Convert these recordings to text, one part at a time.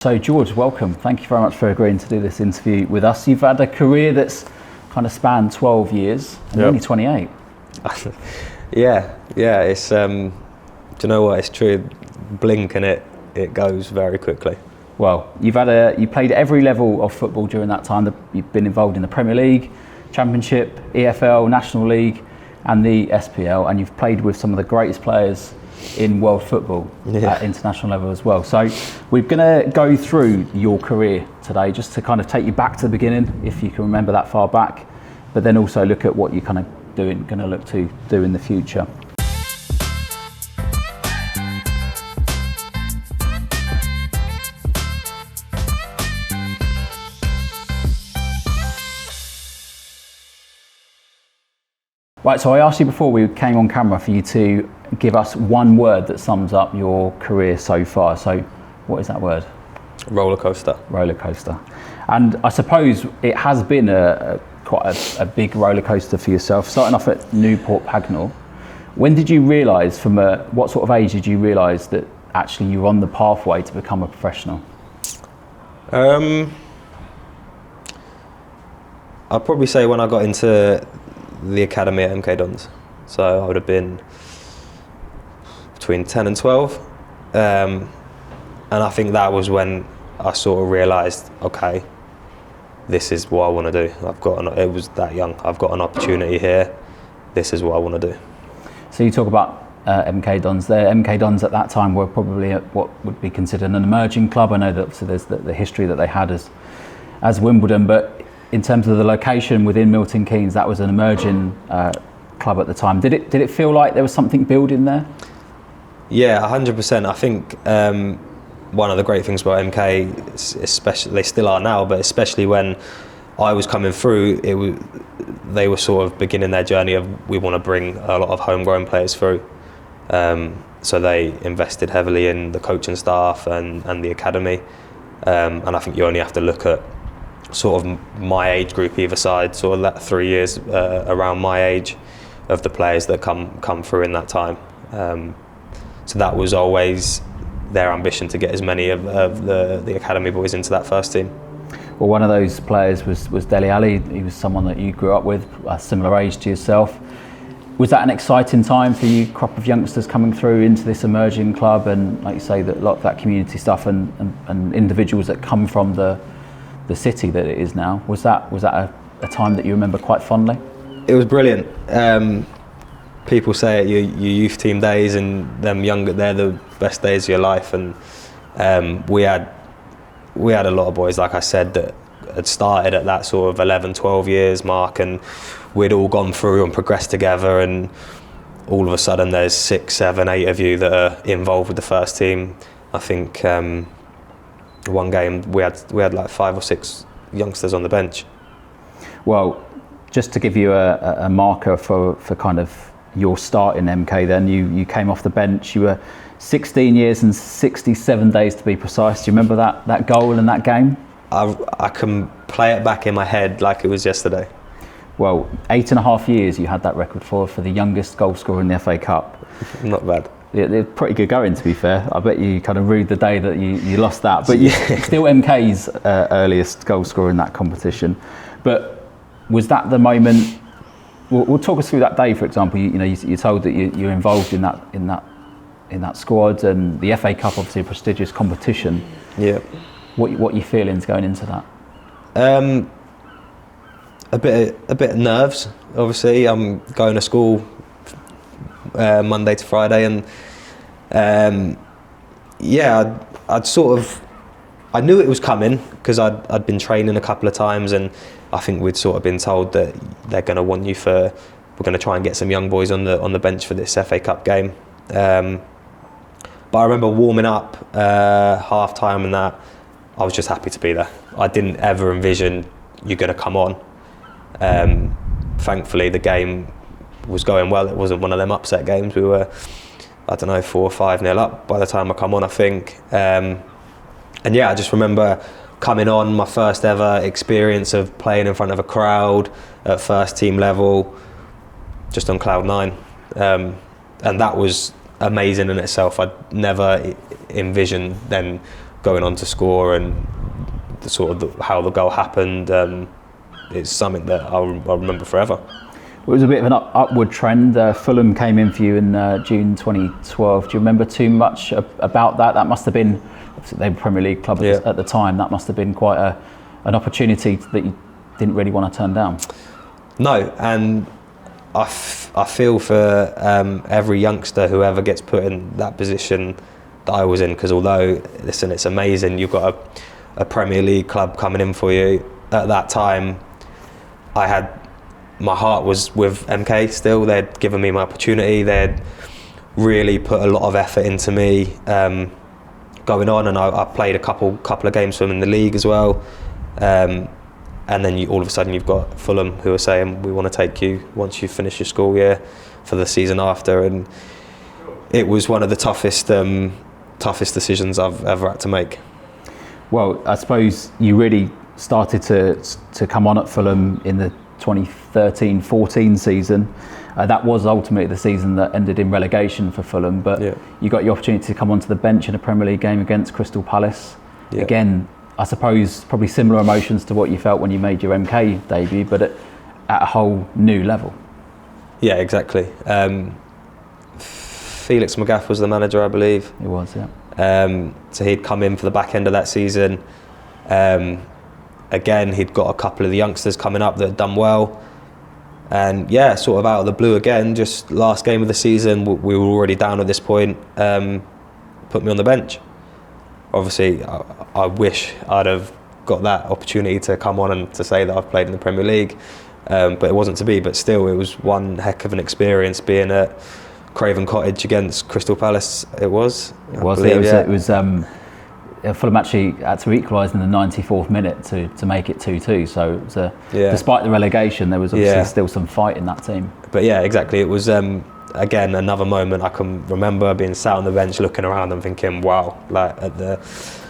So George, welcome. Thank you very much for agreeing to do this interview with us. You've had a career that's kind of spanned 12 years and you're only 28. Yeah. It's do you know what? It's true. Blink and it goes very quickly. Well, you played at every level of football during that time. You've been involved in the Premier League, Championship, EFL, National League, and the SPL, and you've played with some of the greatest players in world football at international level as well. So we're going to go through your career today just to kind of take you back to the beginning, if you can remember that far back, but then also look at what you're kind of going to look to do in the future. Right, so I asked you before we came on camera for you to give us one word that sums up your career so far. So what is that word? Roller coaster. Roller coaster. And I suppose it has been quite a big roller coaster for yourself, starting off at Newport Pagnell. When did you realise, what sort of age did you realise that actually you were on the pathway to become a professional? I'd probably say when I got into the academy at MK Dons. So I would have been between 10 and 12. And I think that was when I sort of realised, okay, this is what I want to do. It was that young. I've got an opportunity here. This is what I want to do. So you talk about MK Dons there. MK Dons at that time were probably at what would be considered an emerging club. I know that obviously there's the history that they had as Wimbledon, but in terms of the location within Milton Keynes, that was an emerging club at the time. Did it feel like there was something building there? Yeah, 100%. I think one of the great things about MK, especially they still are now, but especially when I was coming through, they were sort of beginning their journey of we want to bring a lot of homegrown players through. So they invested heavily in the coaching staff and the academy, and I think you only have to look at sort of my age group either side, sort of that 3 years around my age of the players that come through in that time. So that was always their ambition, to get as many of the academy boys into that first team. Well, one of those players was Dele Ali. He was someone that you grew up with, a similar age to yourself. Was that an exciting time for you, crop of youngsters coming through into this emerging club, and like you say, that a lot of that community stuff and individuals that come from the city that it is now? Was that a time that you remember quite fondly? It was brilliant. People say at your youth team days and them younger, they're the best days of your life, and we had a lot of boys, like I said, that had started at that sort of 11, 12 years mark, and we'd all gone through and progressed together, and all of a sudden there's 6, 7, 8 of you that are involved with the first team. I think one game we had like 5 or 6 youngsters on the bench. Well, just to give you a marker for kind of your start in MK, then you came off the bench. You were 16 years and 67 days to be precise. Do you remember that goal and that game? I can play it back in my head like it was yesterday. Well, 8.5 years you had that record for the youngest goal scorer in the FA Cup. Not bad. Yeah, they're pretty good going, to be fair. I bet you kind of rued the day that you lost that, but you're still MK's earliest goal scorer in that competition. But was that the moment? We'll talk us through that day, for example. You're told that you're involved in that squad, and the FA Cup, obviously a prestigious competition. Yeah. What are your feelings going into that? A bit of nerves. Obviously, I'm going to school Monday to Friday, and I knew it was coming because I'd been training a couple of times, and I think we'd sort of been told that they're going to want you we're going to try and get some young boys on the bench for this FA Cup game. But I remember warming up, half time, and that I was just happy to be there. I didn't ever envision you're going to come on. Thankfully, the game was going well. It wasn't one of them upset games. We were, 4 or 5-0 up by the time I come on, I think. And I just remember coming on, my first ever experience of playing in front of a crowd at first team level, just on cloud 9. And that was amazing in itself. I'd never envisioned then going on to score and how the goal happened, it's something that I'll remember forever. It was a bit of an upward trend. Fulham came in for you in June 2012. Do you remember too much about that? That must have been, obviously they were Premier League club at the time, that must have been quite an opportunity that you didn't really want to turn down. No, and I feel for every youngster who ever gets put in that position that I was in, because although, listen, it's amazing, you've got a Premier League club coming in for you. At that time, my heart was with MK still. They'd given me my opportunity. They'd really put a lot of effort into me going on, and I played a couple of games for them in the league as well. And then all of a sudden you've got Fulham who are saying, we want to take you once you finish your school year for the season after. And it was one of the toughest decisions I've ever had to make. Well, I suppose you really started to come on at Fulham in the 2013-14 season. That was ultimately the season that ended in relegation for Fulham, but you got your opportunity to come onto the bench in a Premier League game against Crystal Palace. Yeah. Again, I suppose probably similar emotions to what you felt when you made your MK debut, but at a whole new level. Yeah, exactly. Felix Magath was the manager, I believe. He was, yeah. So he'd come in for the back end of that season. Again, he'd got a couple of the youngsters coming up that had done well. And yeah, sort of out of the blue again, just last game of the season, we were already down at this point, put me on the bench. Obviously, I wish I'd have got that opportunity to come on and to say that I've played in the Premier League, but it wasn't to be. But still, it was one heck of an experience being at Craven Cottage against Crystal Palace. It was. Fulham actually had to equalise in the 94th minute to make it 2-2. So it was despite the relegation, there was obviously still some fight in that team. But yeah, exactly. It was again another moment I can remember being sat on the bench, looking around and thinking, wow! Like at the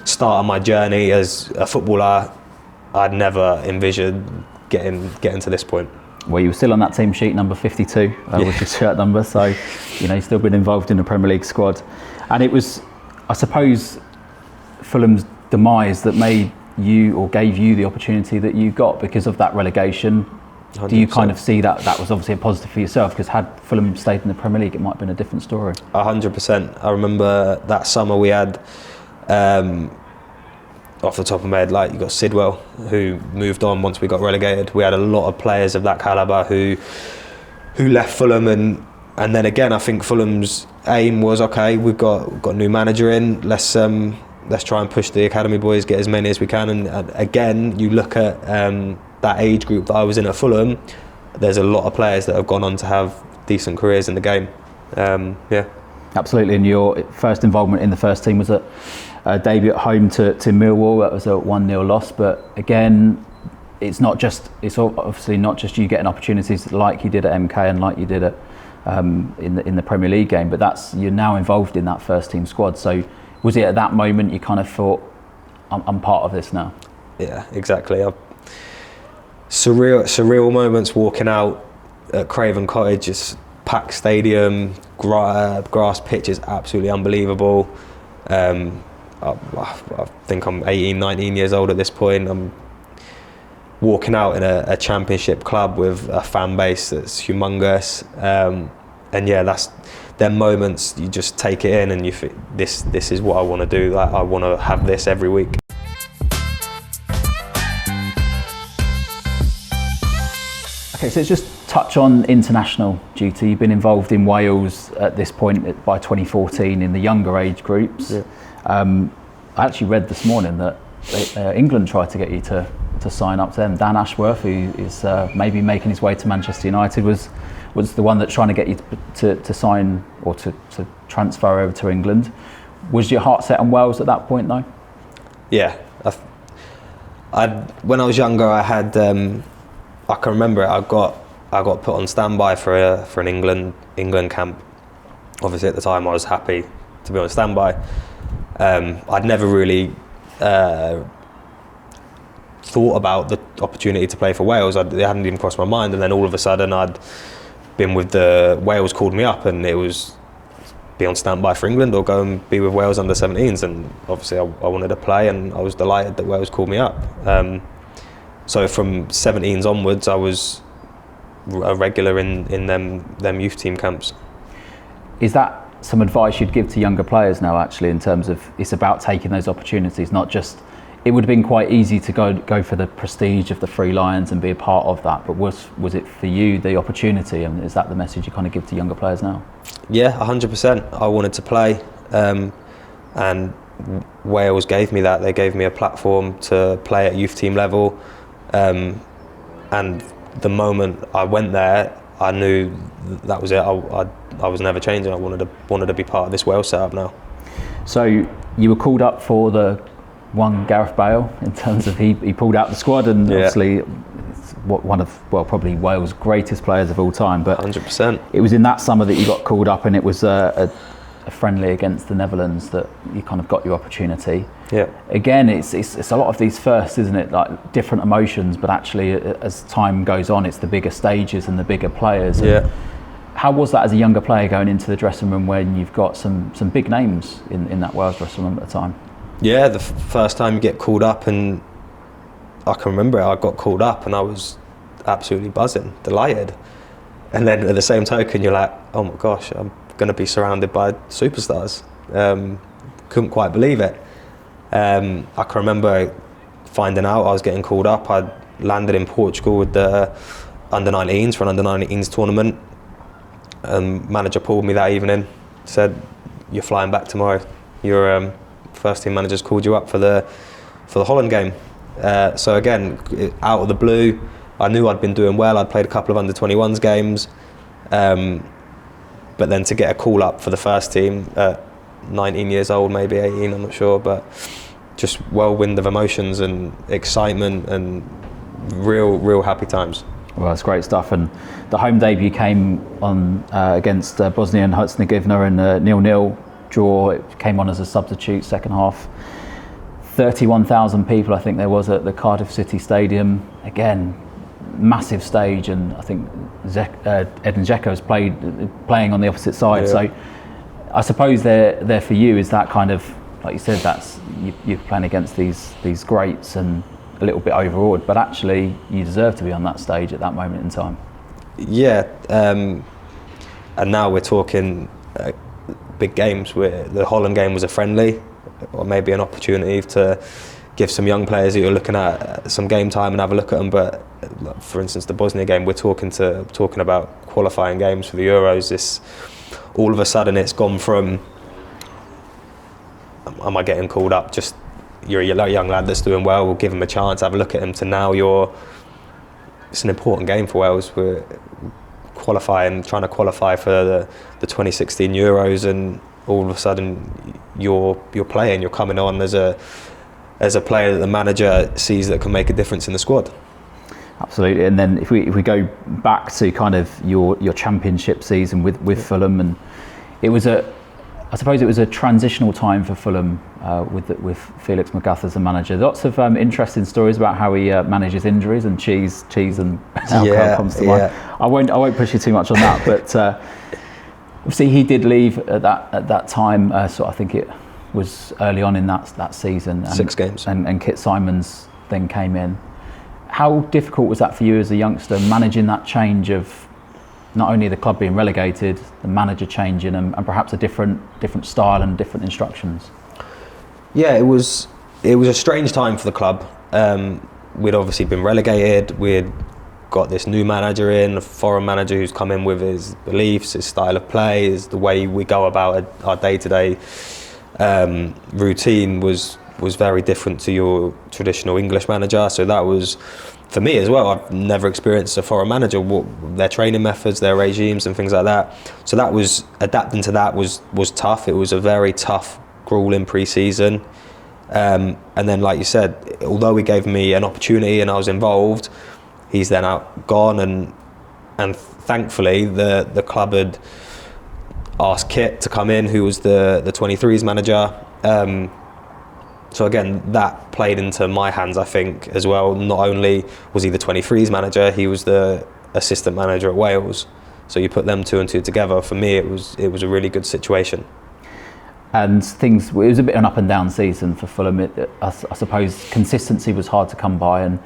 start of my journey as a footballer, I'd never envisioned getting to this point. Well, you were still on that team sheet, number 52, was your shirt number. So you've still been involved in the Premier League squad, and it was, I suppose, Fulham's demise that made you or gave you the opportunity that you got because of that relegation. 100%. Do you kind of see that was obviously a positive for yourself, because had Fulham stayed in the Premier League, it might have been a different story? 100%. I remember that summer we had, off the top of my head, like you got Sidwell, who moved on once we got relegated. We had a lot of players of that calibre who left Fulham, and then again, I think Fulham's aim was, okay, we've got a new manager in, let's try and push the academy boys, get as many as we can. And again, you look at that age group that I was in at Fulham, there's a lot of players that have gone on to have decent careers in the game. Absolutely. And your first involvement in the first team was a debut at home to Millwall. That was a 1-0 loss. But again, it's obviously not just you getting opportunities like you did at MK and like you did at in the Premier League game, but you're now involved in that first team squad. So was it at that moment you kind of thought, I'm part of this now? Yeah, exactly. Surreal moments walking out at Craven Cottage, just packed stadium, grass pitch is absolutely unbelievable. I think I'm 18, 19 years old at this point. I'm walking out in a championship club with a fan base that's humongous. And yeah, they're moments you just take it in and you think, this is what I want to do. Like, I want to have this every week. Okay, so let's just touch on international duty. You've been involved in Wales at this point by 2014 in the younger age groups. Yeah. I actually read this morning that England tried to get you to sign up to them. Dan Ashworth, who is maybe making his way to Manchester United, was the one that's trying to get you to sign or to transfer over to England. Was your heart set on Wales at that point, though? Yeah. When I was younger, I had... I can remember it. I got put on standby for an England camp. Obviously, at the time, I was happy to be on standby. I'd never really thought about the opportunity to play for Wales. It hadn't even crossed my mind. And then all of a sudden, I'd been with Wales called me up, and it was be on standby for England or go and be with Wales under 17s. And obviously I wanted to play, and I was delighted that Wales called me up. So from 17s onwards, I was a regular in them youth team camps. Is that some advice you'd give to younger players now, actually, in terms of it's about taking those opportunities, not just, it would have been quite easy to go for the prestige of the Three Lions and be a part of that, but was it for you the opportunity, and is that the message you kind of give to younger players now? Yeah, 100%. I wanted to play, and Wales gave me that. They gave me a platform to play at youth team level, and the moment I went there, I knew that was it. I was never changing. I wanted to be part of this Wales setup now. So you were called up for the one Gareth Bale, in terms of he pulled out the squad, and obviously it's one of probably Wales' greatest players of all time. But 100%. It was in that summer that you got called up, and it was a friendly against the Netherlands that you kind of got your opportunity. Yeah. Again, it's a lot of these firsts, isn't it? Like different emotions, but actually as time goes on, it's the bigger stages and the bigger players. Yeah. How was that as a younger player going into the dressing room when you've got some big names in that Wales dressing room at the time? Yeah, the first time you get called up, and I can remember I got called up and I was absolutely buzzing, delighted. And then at the same token, you're like, oh my gosh, I'm going to be surrounded by superstars. Couldn't quite believe it. I can remember finding out I was getting called up. I landed in Portugal with the under-19s for an under-19s tournament. Manager called me that evening, said, "You're flying back tomorrow. Your first team manager's called you up for the Holland game." So again, out of the blue, I knew I'd been doing well. I'd played a couple of under-21s games, but then to get a call up for the first team at 19 years old, maybe 18, I'm not sure, but just whirlwind of emotions and excitement and real happy times. Well, that's great stuff. And the home debut came on against Bosnia and Herzegovina in a 0-0 draw. It came on as a substitute second half. 31,000 people, I think there was, at the Cardiff City Stadium. Again, massive stage, and I think Edin Dzeko was playing on the opposite side. Yeah. So I suppose there for you is that kind of, like you said, that's you're playing against these greats and a little bit overawed, but actually you deserve to be on that stage at that moment in time. Yeah, and now we're talking big games. Where the Holland game was a friendly, or maybe an opportunity to give some young players who are looking at some game time and have a look at them. But for instance, the Bosnia game, we're talking about qualifying games for the Euros. This, all of a sudden, it's gone from, am I getting called up? Just, you're a young lad that's doing well, we'll give him a chance, have a look at him, to now it's an important game for Wales. We're trying to qualify for the 2016 Euros, and all of a sudden you're playing, you're coming on as a player that the manager sees that can make a difference in the squad. Absolutely. And then if we go back to kind of your championship season with Fulham, and I suppose it was a transitional time for Fulham with Felix Magath as the manager. Lots of interesting stories about how he manages injuries, and cheese and alcohol comes to mind. I won't push you too much on that, but obviously he did leave at that time. So I think it was early on in that season. 6 games. And Kit Simons then came in. How difficult was that for you as a youngster, managing that change of not only the club being relegated, the manager changing, and perhaps a different style and different instructions? Yeah, it was a strange time for the club. We'd obviously been relegated. We'd got this new manager in, a foreign manager who's come in with his beliefs, his style of play, the way we go about our day-to-day routine was very different to your traditional English manager. So that was, for me as well, I've never experienced a foreign manager, their training methods, their regimes and things like that. So that was, adapting to that was tough. It was a very tough, grueling pre-season. And then, like you said, although he gave me an opportunity and I was involved, he's then gone, and thankfully the club had asked Kit to come in, who was the 23s manager. So again, that played into my hands, I think, as well. Not only was he the 23s manager, he was the assistant manager at Wales. So you put them two and two together. For me, it was a really good situation. And it was a bit of an up and down season for Fulham. I suppose consistency was hard to come by, and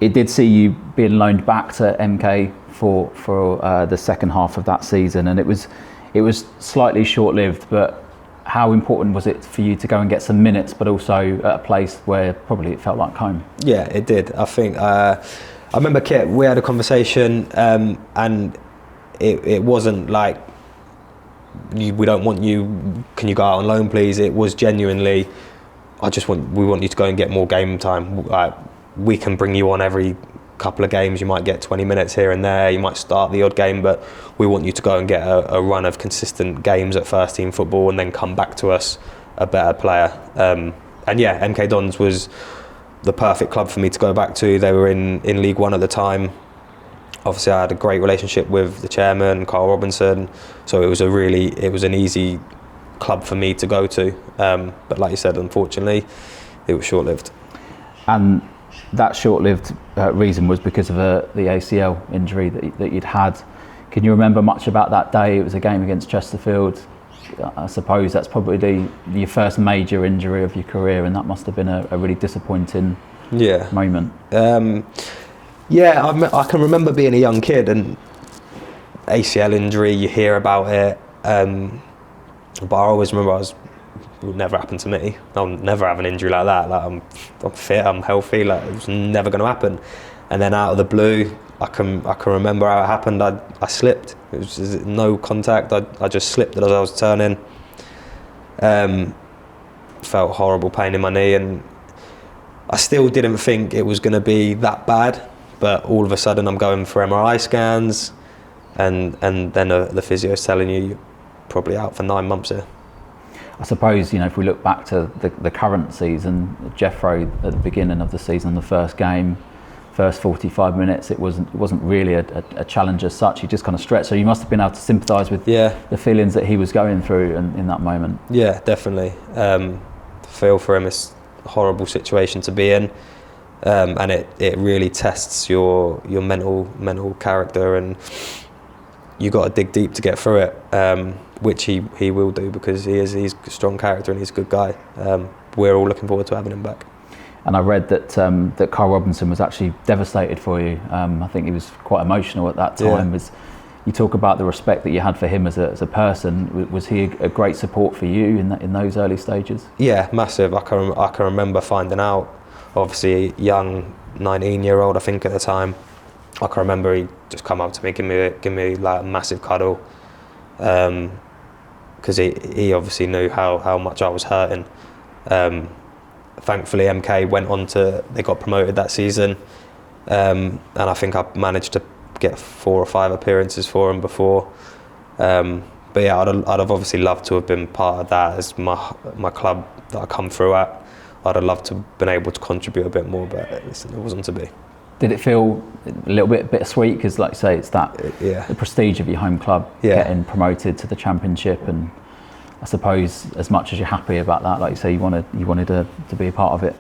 it did see you being loaned back to MK for the second half of that season, and it was slightly short-lived. But how important was it for you to go and get some minutes, but also at a place where probably it felt like home? Yeah, it did. I think I remember Kit. We had a conversation, and it wasn't like, we don't want you, can you go out on loan please? It was genuinely, we want you to go and get more game time. We can bring you on every couple of games, you might get 20 minutes here and there, you might start the odd game, but we want you to go and get a run of consistent games at first team football and then come back to us a better player. And yeah, MK Dons was the perfect club for me to go back to. They were in League One at the time. Obviously I had a great relationship with the chairman, Carl Robinson, so it was an easy club for me to go to. But like you said, unfortunately, it was short-lived. And that short-lived reason was because of the ACL injury that you'd had. Can you remember much about that day? It was a game against Chesterfield. I suppose that's probably your first major injury of your career, and that must have been a really disappointing moment. Yeah, I can remember being a young kid and ACL injury, you hear about it, but I always remember it would never happen to me. I'll never have an injury like that. Like I'm fit, I'm healthy, like it was never going to happen. And then out of the blue, I can remember how it happened. I slipped. It was just no contact. I just slipped as I was turning. Felt horrible pain in my knee, and I still didn't think it was going to be that bad. But all of a sudden I'm going for MRI scans, and then the physio's telling you're probably out for 9 months here. I suppose, if we look back to the current season, Jeffro at the beginning of the season, the first game, first 45 minutes, it wasn't really a challenge as such. He just kind of stretched. So you must have been able to sympathise with the feelings that he was going through in that moment. Yeah, definitely. Feel for him. It's a horrible situation to be in. And it really tests your mental character, and you got to dig deep to get through it, which he will do, because he's a strong character and he's a good guy. We're all looking forward to having him back. And I read that Carl Robinson was actually devastated for you. I think he was quite emotional at that time. Yeah. You talk about the respect that you had for him as a person. Was he a great support for you in those early stages? Yeah, massive. I can remember finding out. Obviously, young 19-year-old, I think at the time. I can remember he just come up to me, give me like a massive cuddle, because he obviously knew how much I was hurting. Thankfully, MK went on they got promoted that season, and I think I managed to get 4 or 5 appearances for him before. But yeah, I'd have obviously loved to have been part of that as my club that I come through at. I'd have loved to have been able to contribute a bit more, but it wasn't to be. Did it feel a little bit bittersweet? Because, like you say, it's the prestige of your home club getting promoted to the Championship, and I suppose as much as you're happy about that, like you say, you wanted to be a part of it.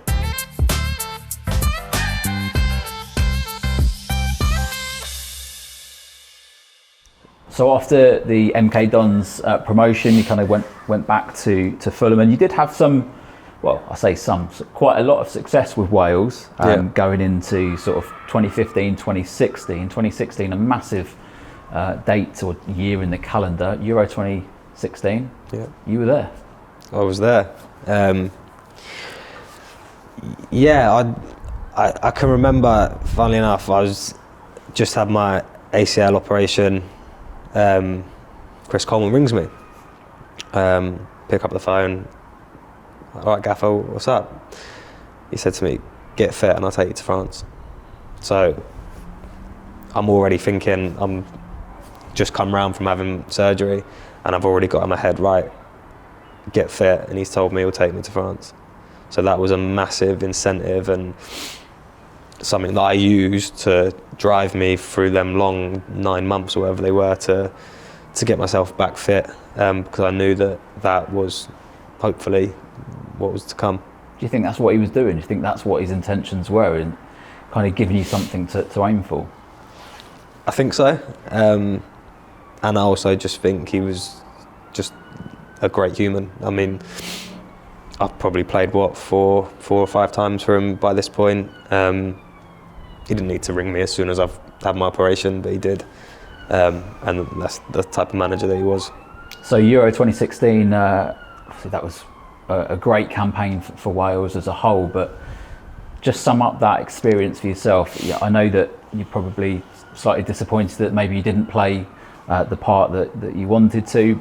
So after the MK Dons promotion, you kind of went back to Fulham, and you did have quite a lot of success with Wales, going into sort of 2015, 2016. 2016, a massive date or year in the calendar, Euro 2016. Yeah. You were there. I was there. I can remember, funnily enough, I just had my ACL operation. Chris Coleman rings me, pick up the phone. All right, Gaffer, what's up? He said to me, get fit and I'll take you to France. So I'm already thinking, I'm just come round from having surgery and I've already got in my head, right, get fit, and he's told me he'll take me to France. So that was a massive incentive and something that I used to drive me through them long 9 months or whatever they were to get myself back fit, because I knew that was hopefully what was to come. Do you think that's what he was doing? Do you think that's what his intentions were in kind of giving you something to aim for? I think so. I also just think he was just a great human. I mean, I've probably played four or five times for him by this point. He didn't need to ring me as soon as I've had my operation, but he did, and that's the type of manager that he was. So Euro 2016, obviously that was a great campaign for Wales as a whole, but just sum up that experience for yourself. Yeah, I know that you're probably slightly disappointed that maybe you didn't play the part that you wanted to,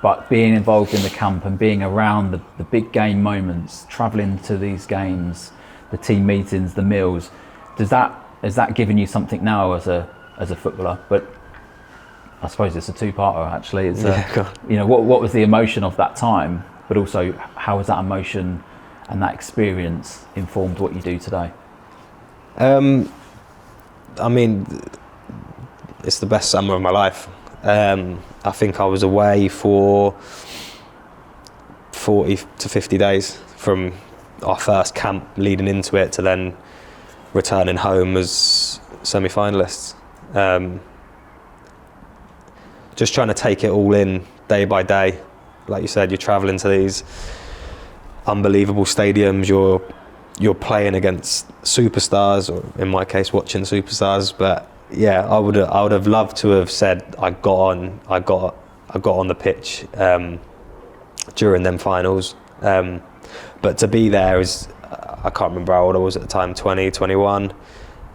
but being involved in the camp and being around the big game moments, travelling to these games, the team meetings, the meals, has that given you something now as a footballer? But I suppose it's a two-parter actually. It's what was the emotion of that time, but also how has that emotion and that experience informed what you do today? I mean, it's the best summer of my life. I think I was away for 40 to 50 days from our first camp leading into it to then returning home as semi-finalists. Just trying to take it all in day by day. Like you said, you're travelling to these unbelievable stadiums, you're playing against superstars, or in my case watching superstars. But yeah, I would have loved to have said I got on the pitch during them finals, but to be there is, I can't remember how old I was at the time, 20, 21.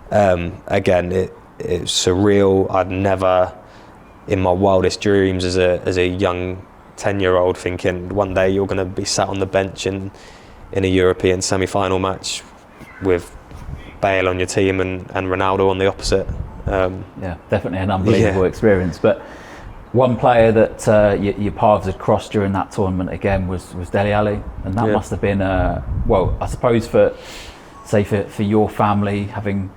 Again, it's surreal. I'd never in my wildest dreams as a young 10-year-old thinking one day you're going to be sat on the bench in a European semi-final match with Bale on your team and Ronaldo on the opposite. Yeah, definitely an unbelievable experience. But one player that your paths had crossed during that tournament again was Dele Ali, and that must have been I suppose for your family, having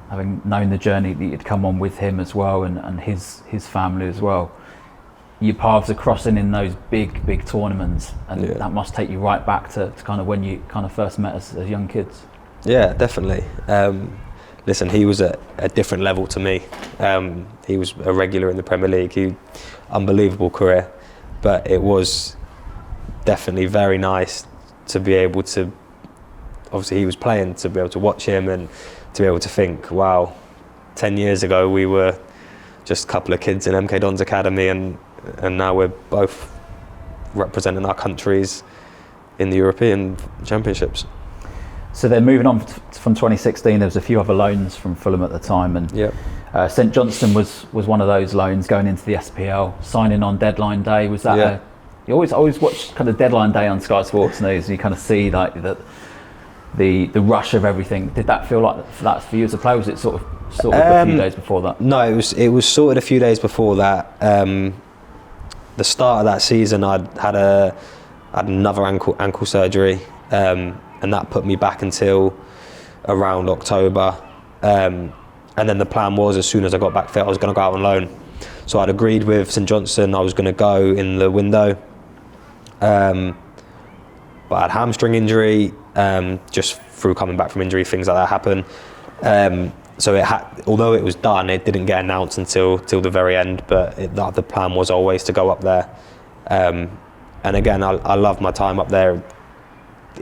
known the journey that you'd come on with him as well, and his family as well. Your paths are crossing in those big tournaments, and that must take you right back to kind of when you kind of first met as young kids. Yeah, definitely. Listen, he was at a different level to me. He was a regular in the Premier League. Unbelievable career, but it was definitely very nice to be able to, obviously he was playing, to be able to watch him and to be able to think, wow, 10 years ago we were just a couple of kids in MK Dons Academy, and now we're both representing our countries in the European Championships. So then moving on from 2016, there was a few other loans from Fulham at the time, and St Johnstone was one of those loans going into the SPL, signing on deadline day. Was that you always watch kind of deadline day on Sky Sports News, and you kind of see like the rush of everything. Did that feel like that for you as a player? Was it sort of a few days before that? No, it was sorted a few days before that. The start of that season, I'd had another ankle surgery, and that put me back until around October. And then the plan was, as soon as I got back fit, I was going to go out on loan. So I'd agreed with St Johnstone I was going to go in the window. But I had hamstring injury, just through coming back from injury, things like that happen. So although it was done, it didn't get announced until the very end. But the plan was always to go up there. And again, I loved my time up there.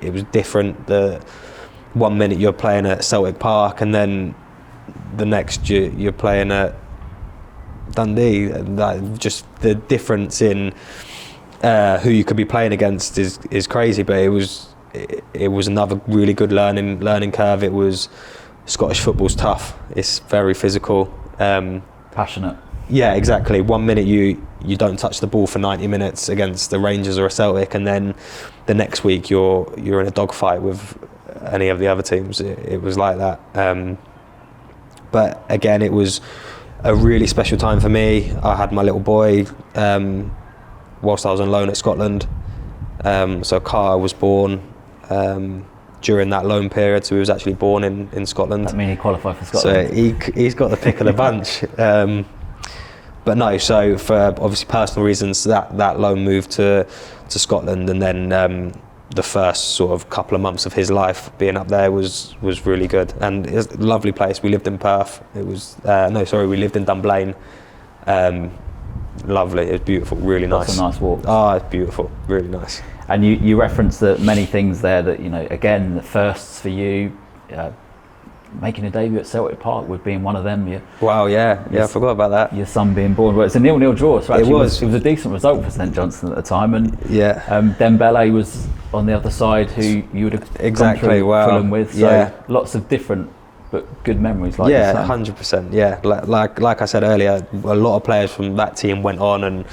It was different. The 1 minute you're playing at Celtic Park, and then the next you're playing at Dundee. Just the difference in who you could be playing against is crazy. But it was another really good learning curve. It was, Scottish football's tough. It's very physical. Passionate. Yeah, exactly. 1 minute you don't touch the ball for 90 minutes against the Rangers or a Celtic, and then the next week you're in a dogfight with any of the other teams. It was like that. But again, it was a really special time for me. I had my little boy whilst I was on loan at Scotland. So Carl was born during that loan period, so he was actually born in Scotland. That means he qualified for Scotland. So he's got the pick of the bunch. But no, so for obviously personal reasons, that loan moved to Scotland, and then the first sort of couple of months of his life being up there was really good, and it's a lovely place. We lived in Perth. We lived in Dunblane, Lovely. It was beautiful. Really nice. Lots of nice walks. Oh, it's beautiful. Really nice. And you referenced the many things there that, again, the firsts for you, making a debut at Celtic Park with being one of them. Wow, yeah, I forgot about that. Your son being born. Well, it's a 0-0 draw, so actually it was a decent result for St Johnstone at the time. And yeah, Dele was on the other side, who you would have gone through Fulham with. So lots of different but good memories. Like yeah, 100%. Yeah, like I said earlier, a lot of players from that team went on and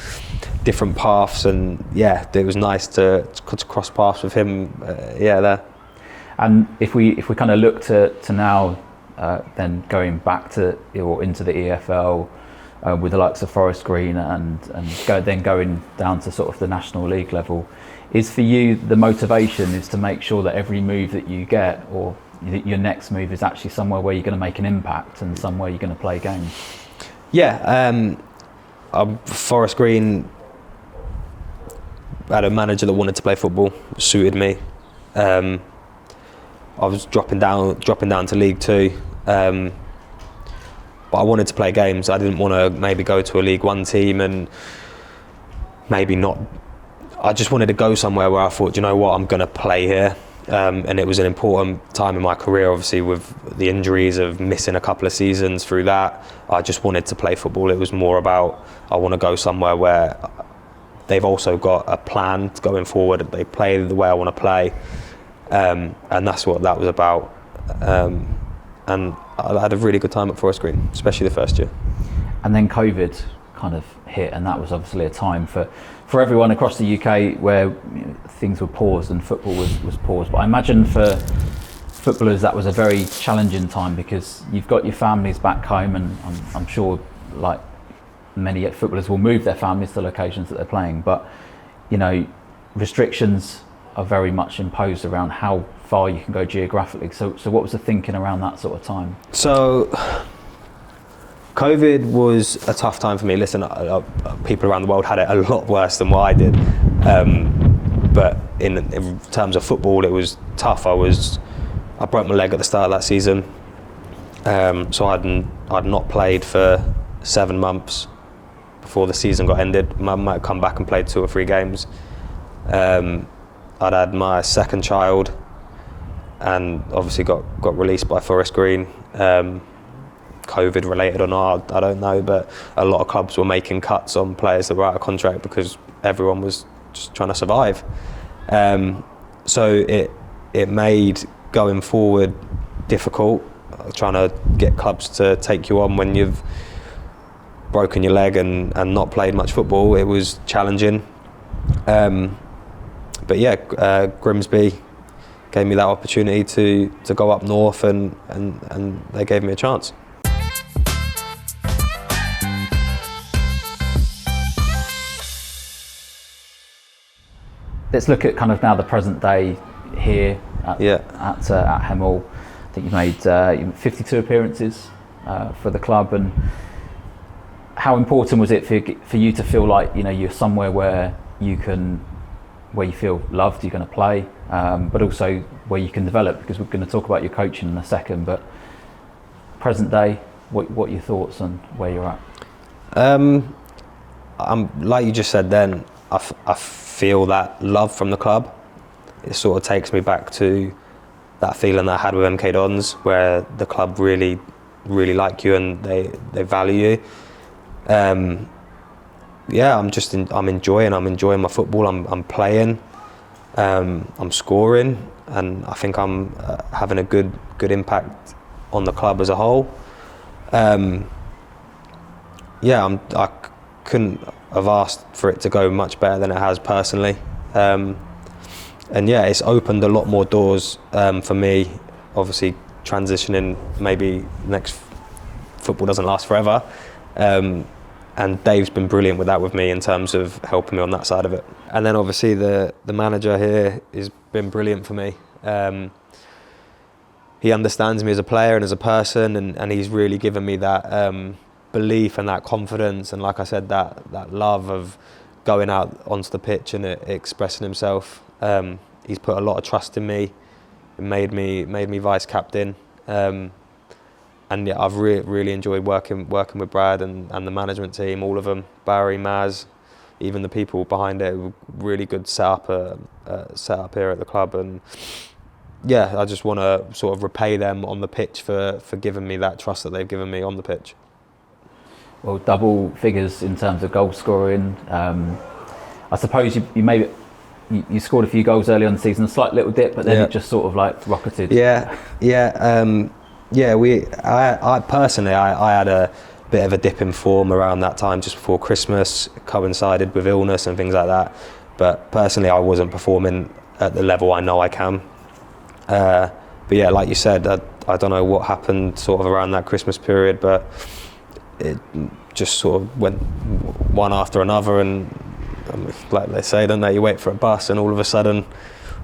different paths, and yeah, it was nice to cross paths with him. There. And if we kind of look to now, then going back to or into the EFL with the likes of Forest Green and then going down to sort of the National League level, is for you the motivation is to make sure that every move that you get or your next move is actually somewhere where you're going to make an impact and somewhere you're going to play games? Yeah, Forest Green had a manager that wanted to play football, suited me. I was dropping down to League Two, but I wanted to play games. I didn't want to maybe go to a League One team and maybe not. I just wanted to go somewhere where I thought, you know what, I'm going to play here. And it was an important time in my career, obviously, with the injuries of missing a couple of seasons through that. I just wanted to play football. It was more about, I want to go somewhere where they've also got a plan going forward. They play the way I want to play. And that's what that was about. And I had a really good time at Forest Green, especially the first year. And then COVID kind of hit, and that was obviously a time for everyone across the UK where things were paused and football was paused. But I imagine for footballers that was a very challenging time, because you've got your families back home, and I'm sure like many footballers will move their families to locations that they're playing, but restrictions are very much imposed around how far you can go geographically. So what was the thinking around that sort of time? So COVID was a tough time for me. Listen, people around the world had it a lot worse than what I did. But in terms of football, it was tough. I broke my leg at the start of that season. So I'd not played for 7 months before the season got ended. I might come back and played 2 or 3 games. I'd had my second child, and obviously got released by Forest Green. COVID related or not, I don't know, but a lot of clubs were making cuts on players that were out of contract because everyone was just trying to survive. So it made going forward difficult, trying to get clubs to take you on when you've broken your leg and not played much football. It was challenging. But yeah, Grimsby gave me that opportunity to go up north, and they gave me a chance. Let's look at kind of now the present day here at Hemel. I think you've made 52 appearances for the club, and how important was it for you to feel like you're somewhere where you feel loved, you're going to play, but also where you can develop, because we're going to talk about your coaching in a second. But present day, what are your thoughts on where you're at? Like you just said then, I feel that love from the club. It sort of takes me back to that feeling that I had with MK Dons, where the club really, really like you and they value you. I'm enjoying my football. I'm playing, I'm scoring, and I think I'm having a good impact on the club as a whole. I couldn't have asked for it to go much better than it has personally. It's opened a lot more doors for me. Obviously, transitioning, maybe next football doesn't last forever. And Dave's been brilliant with me in terms of helping me on that side of it. And then obviously the manager here has been brilliant for me. He understands me as a player and as a person, and he's really given me that belief and that confidence, and like I said, that love of going out onto the pitch and expressing himself. He's put a lot of trust in me, and made me vice captain. yeah, I've really enjoyed working with Brad and the management team, all of them, Barry, Maz, even the people behind it. Really good setup here at the club, and yeah, I just want to sort of repay them on the pitch for giving me that trust that they've given me on the pitch. Well, double figures in terms of goal scoring. I suppose you scored a few goals early on the season, a slight little dip, but then it just sort of like rocketed. I personally had a bit of a dip in form around that time, just before Christmas, coincided with illness and things like that. But personally, I wasn't performing at the level I know I can. But yeah, like you said, I don't know what happened sort of around that Christmas period, but it just sort of went one after another, and like they say, don't they, you wait for a bus and all of a sudden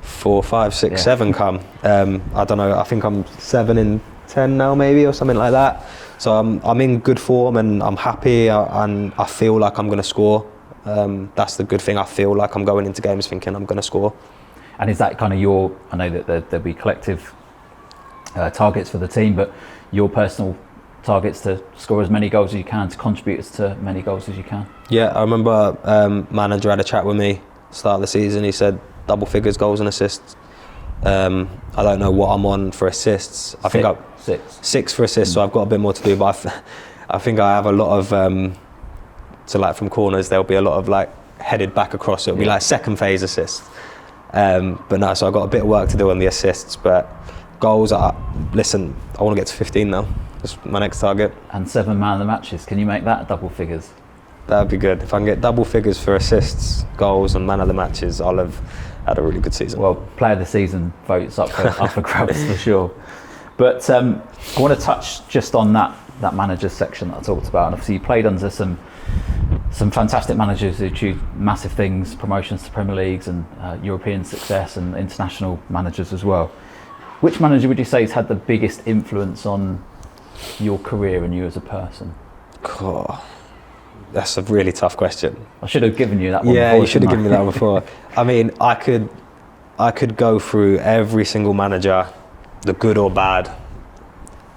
4, 5, 6, 7 come. I don't know, I think I'm 7 in 10 now maybe, or something like that. So I'm in good form and I'm happy, and I feel like I'm going to score. That's the good thing. I feel like I'm going into games thinking I'm going to score. And is that kind of I know that there'll be collective targets for the team, but your personal targets to score as many goals as you can, to contribute as to many goals as you can? Yeah, I remember manager had a chat with me start of the season. He said double figures goals and assists. I don't know what I'm on for assists. I think 6 for assists, so I've got a bit more to do, but I think I have a lot of so like from corners there'll be a lot of like headed back across, it'll be like second phase assists. But no, so I've got a bit of work to do on the assists, but goals I want to get to 15 now. That's my next target. And 7 man of the matches, can you make that double figures? That'd be good. If I can get double figures for assists, goals and man of the matches, I'll have had a really good season. Well, player of the season votes up for grabs for sure. But I want to touch just on that managers section that I talked about. And obviously you played under some fantastic managers who achieved massive things, promotions to Premier Leagues and European success, and international managers as well. Which manager would you say has had the biggest influence on your career and you as a person? Oh, that's a really tough question. I should have given you that one. Yeah, before, you should have given me that before. I mean, I could go through every single manager, the good or bad,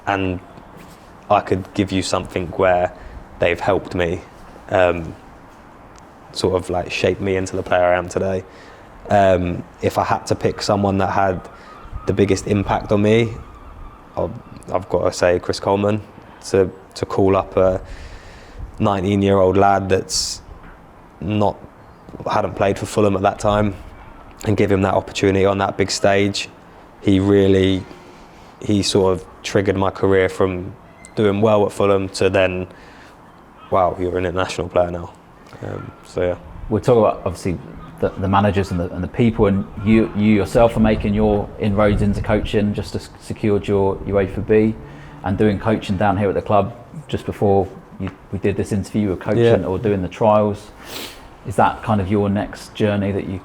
and I could give you something where they've helped me, sort of like shape me into the player I am today. If I had to pick someone that had the biggest impact on me, I've got to say Chris Coleman, to call up a 19-year-old lad that's hadn't played for Fulham at that time and give him that opportunity on that big stage. He sort of triggered my career from doing well at Fulham to then, wow, you're an international player now. So yeah. We'll talk about obviously the managers and the people, and you yourself are making your inroads into coaching, just to secured your UEFA B and doing coaching down here at the club. Just before we did this interview, you were coaching or doing the trials. Is that kind of your next journey that you're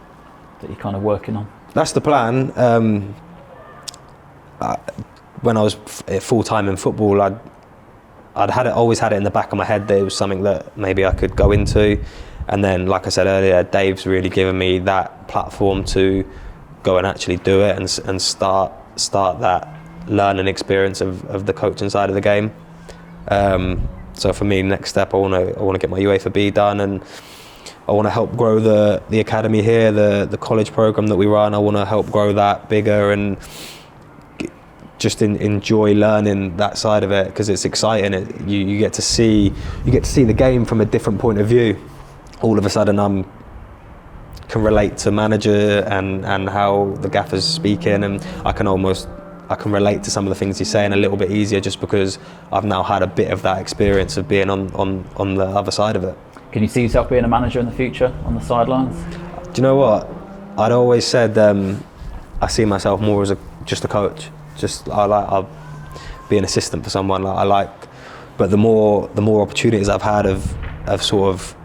kind of working on? That's the plan. When I was full time in football, always had it in the back of my head that it was something that maybe I could go into. And then, like I said earlier, Dave's really given me that platform to go and actually do it and start that learning experience of the coaching side of the game. So for me, next step, I want to get my UEFA B done, and I want to help grow the academy here, the college program that we run. I want to help grow that bigger and just enjoy learning that side of it, because it's exciting. You get to see the game from a different point of view. All of a sudden, can relate to manager and how the gaffer's speaking, and I can relate to some of the things he's saying a little bit easier, just because I've now had a bit of that experience of being on the other side of it. Can you see yourself being a manager in the future on the sidelines? Do you know what? I'd always said I see myself more as just a coach. I'll be an assistant for someone. But the more opportunities I've had of sort of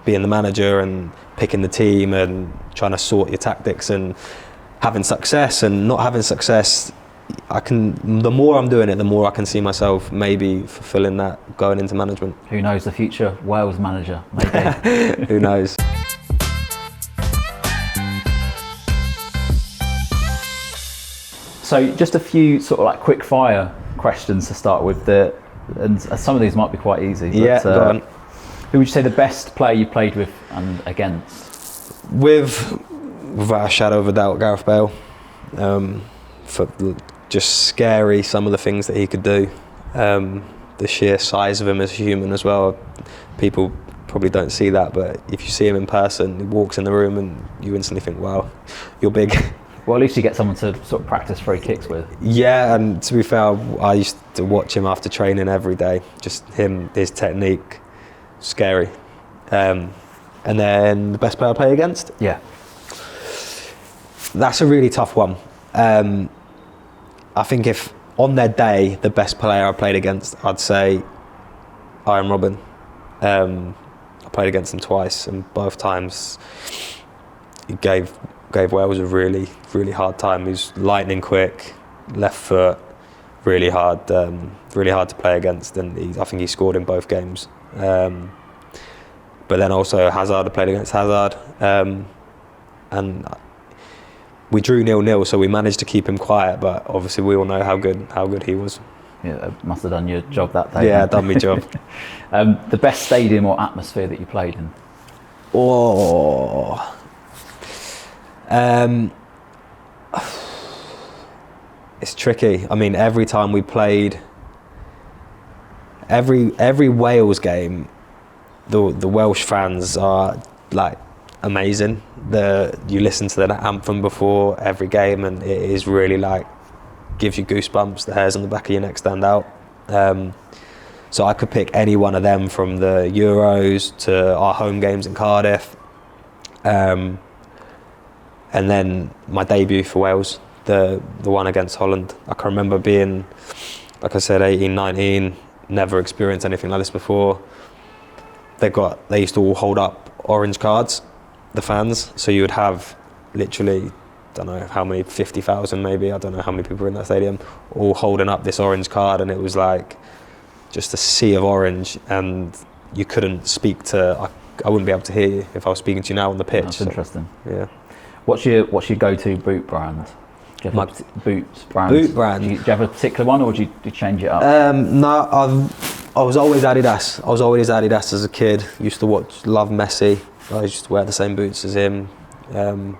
being the manager and picking the team and trying to sort your tactics and having success and not having success, the more I'm doing it, the more I can see myself maybe fulfilling that going into management. Who knows, the future Wales manager, maybe. Who knows? So just a few sort of like quick fire questions to start with. And some of these might be quite easy. But, Yeah, go on. Who would you say the best player you played with and against? Without a shadow of a doubt, Gareth Bale. For just scary, some of the things that he could do. The sheer size of him as a human as well. People probably don't see that, but if you see him in person, he walks in the room and you instantly think, wow, you're big. Well, at least you get someone to sort of practice free kicks with. Yeah, and to be fair, I used to watch him after training every day. Just him, his technique, scary. And then the best player I play against? Yeah. That's a really tough one. I think if on their day, the best player I played against, I'd say Iron Robin. I played against him twice, and both times he gave Wales a really, really hard time. He was lightning quick, left foot, really hard to play against, and I think he scored in both games. But then also Hazard, I played against Hazard, and we drew 0-0, so we managed to keep him quiet. But obviously, we all know how good he was. Yeah, must have done your job that day. Yeah, done my job. The best stadium or atmosphere that you played in? Oh. It's tricky. I mean, every time we played, every Wales game, the Welsh fans are like amazing. You listen to the anthem before every game, and it is really like gives you goosebumps. The hairs on the back of your neck stand out. So I could pick any one of them, from the Euros to our home games in Cardiff. And then my debut for Wales, the one against Holland. I can remember being, like I said, 18, 19, never experienced anything like this before. They used to all hold up orange cards, the fans. So you would have literally, don't know how many, 50,000 maybe, I don't know how many people were in that stadium, all holding up this orange card, and it was like just a sea of orange, and you couldn't speak to, I wouldn't be able to hear you if I was speaking to you now on the pitch. That's interesting. Yeah. What's your go-to boot brand? Do you have boot brand? Boot brand. Do you have a particular one, or do you change it up? No, I was always Adidas. I was always Adidas as a kid. Used to love Messi. I used to wear the same boots as him. And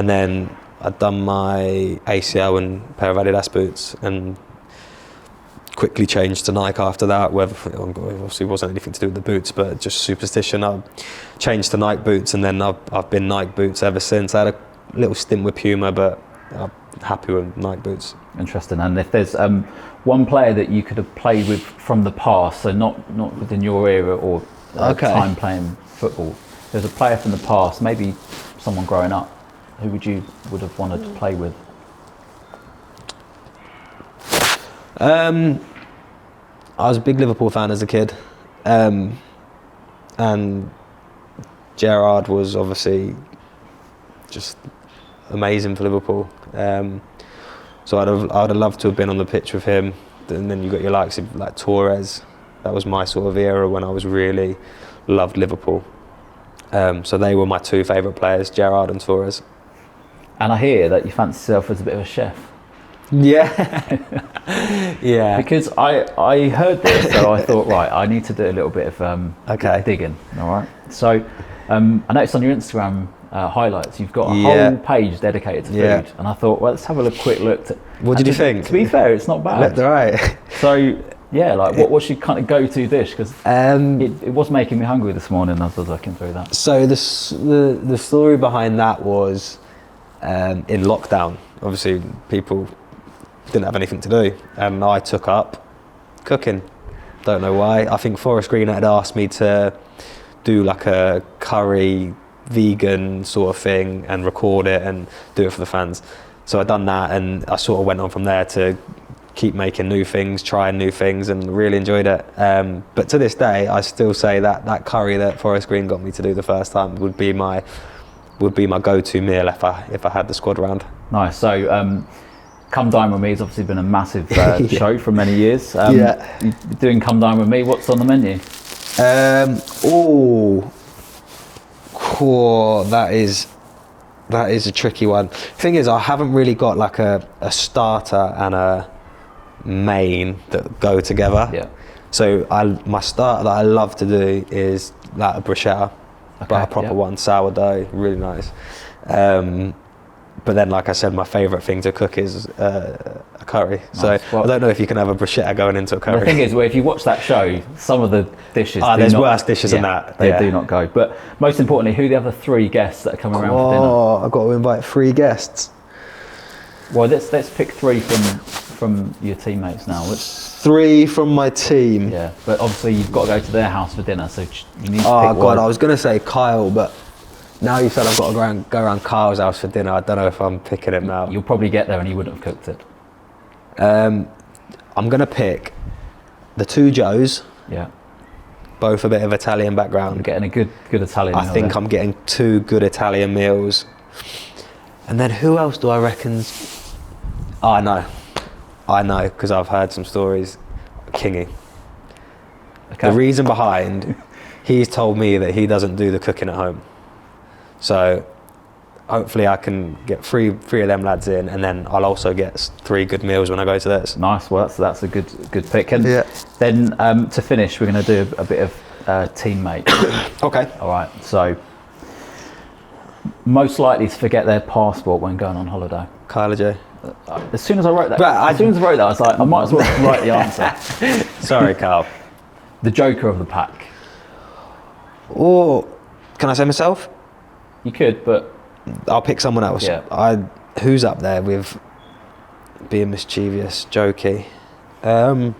then I'd done my ACL in a pair of Adidas boots, and quickly changed to Nike after that. Whether obviously it wasn't anything to do with the boots, but just superstition. I changed to Nike boots, and then I've been Nike boots ever since. I had a little stint with Puma, but I'm happy with Nike boots. Interesting. And if there's one player that you could have played with from the past, so not within your era or time playing football, there's a player from the past, maybe someone growing up, who would have wanted to play with? I was a big Liverpool fan as a kid, and Gerrard was obviously just amazing for Liverpool. So I'd have loved to have been on the pitch with him. And then you got your likes of like Torres. That was my sort of era when I was really loved Liverpool. So they were my two favourite players, Gerrard and Torres. And I hear that you fancy yourself as a bit of a chef. Yeah. Yeah. Because I heard this, so I thought, right, I need to do a little bit of digging. All right. So I noticed on your Instagram highlights, you've got a whole page dedicated to food, and I thought, well, let's have a quick look. What did you think? To be fair, it's not bad. Right. So yeah, like what's your kind of go-to dish? Because it was making me hungry this morning as I was looking through that. So the story behind that was in lockdown. Obviously, people didn't have anything to do, and I took up cooking. Don't know why. I think Forest Green had asked me to do like a curry vegan sort of thing and record it and do it for the fans. So I done that, and I sort of went on from there to keep making new things, trying new things, and really enjoyed it. But to this day, I still say that curry that Forest Green got me to do the first time would be my go-to meal if I had the squad around. Nice. So Come Dine With Me has obviously been a massive show for many years. You're doing Come Dine With Me. What's on the menu? That is a tricky one. Thing is, I haven't really got like a starter and main that go together. Yeah. So my starter that I love to do is like a bruschetta, but a proper one, sourdough, really nice. But then, like I said, my favourite thing to cook is a curry. Nice. So well, I don't know if you can have a bruschetta going into a curry. The thing is, well, if you watch that show, some of the dishes there's worse dishes than that. They do not go. But most importantly, who are the other 3 guests that are coming around for dinner? Oh, I've got to invite 3 guests. Well, let's pick 3 from your teammates now. 3 from my team. Yeah, but obviously you've got to go to their house for dinner, so you need to pick God, one. I was going to say Kyle, but now you said I've got to go around Kyle's house for dinner. I don't know if I'm picking him now. You'll probably get there and he wouldn't have cooked it. I'm going to pick the 2 Joes. Yeah. Both a bit of Italian background. You're getting a good Italian meal. I think I'm getting 2 good Italian meals. And then who else do I reckon? Oh, I know, because I've heard some stories. Kingy. Okay. The reason behind, he's told me that he doesn't do the cooking at home. So hopefully I can get three of them lads in, and then I'll also get 3 good meals when I go to theirs. Nice. Well, that's a good pick. And then to finish, we're going to do a bit of teammate. Okay. All right. So most likely to forget their passport when going on holiday. Kyler J. As soon as I wrote that, I was like, I might as well write the answer. Sorry, Carl. The joker of the pack. Or can I say myself? You could, but I'll pick someone else. Yeah. Who's up there with being mischievous, jokey? I'm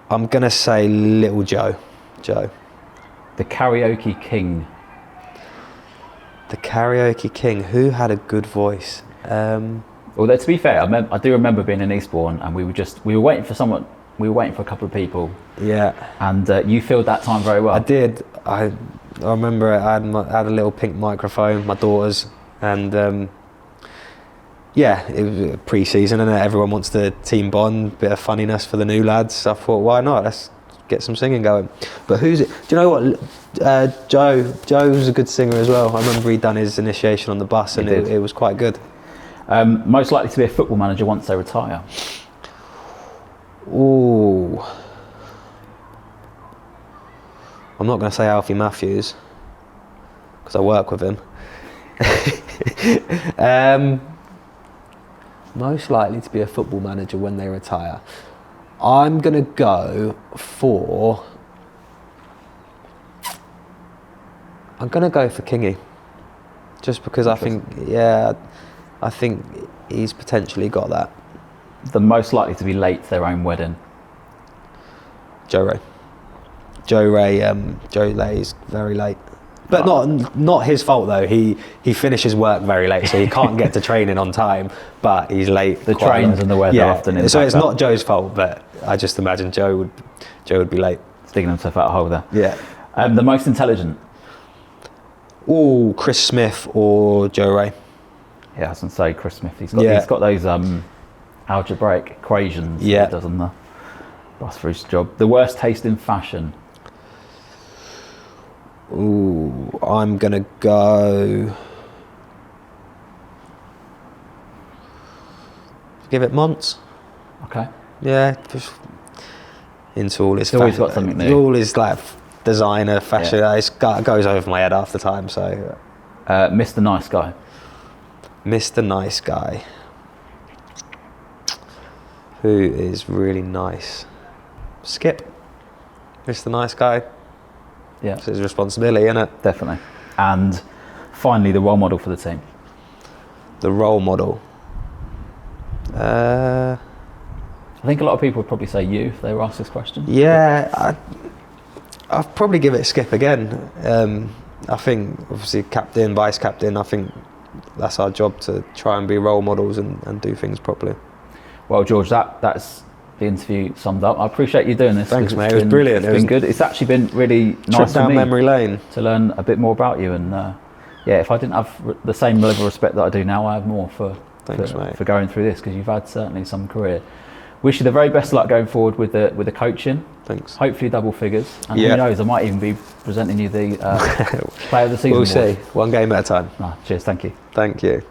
gonna say Little Joe. Joe. The karaoke king. The karaoke king. Who had a good voice? Although to be fair, I do remember being in Eastbourne and we were waiting for someone. We were waiting for a couple of people. Yeah. And you filled that time very well. I did. I remember I had a little pink microphone, my daughter's, and it was pre-season and everyone wants to team bond, bit of funniness for the new lads. I thought, why not? Let's get some singing going. But who's it? Do you know what? Joe was a good singer as well. I remember he'd done his initiation on the bus and it was quite good. Most likely to be a football manager once they retire. Ooh. I'm not going to say Alfie Matthews because I work with him. Most likely to be a football manager when they retire. I'm going to go for Kingy. Just because I think he's potentially got that. The most likely to be late to their own wedding. Joe Ray. Joe Lay's very late, but not his fault though. He finishes work very late, so he can't get to training on time. But he's late. The trains and the weather often impact so it's that. not Joe's fault, but I just imagine Joe would be late. Sticking himself out a hole there. Yeah. The most intelligent. Oh, Chris Smith or Joe Ray. Yeah, I was going to say Chris Smith. He's got those algebraic equations. That he does on the bus for his job. The worst taste in fashion. Ooh, I'm gonna go. Give it months. Okay. Yeah, just into all his. It's always got something new. All his like designer fashion. It goes over my head half the time. So. Mr. Nice Guy. Mr. Nice Guy. Who is really nice? Skip. Mr. Nice Guy. Yeah. It's his responsibility, isn't it? Definitely. And finally, the role model for the team. The role model. I think a lot of people would probably say you if they were asked this question. Yeah, I'd probably give it Skip again. I think obviously captain, vice captain. I think that's our job to try and be role models and do things properly. Well, George, that's the interview summed up. I appreciate you doing this. Thanks, mate. It was brilliant. It's been good. It's actually been really nice trip down for me memory lane to learn a bit more about you. And if I didn't have the same level of respect that I do now, I have more for going through this, because you've had certainly some career. Wish you the very best of luck going forward with the coaching. Thanks. Hopefully double figures. And who knows, I might even be presenting you the Player of the Season award. We'll see. One game at a time. Cheers. Thank you. Thank you.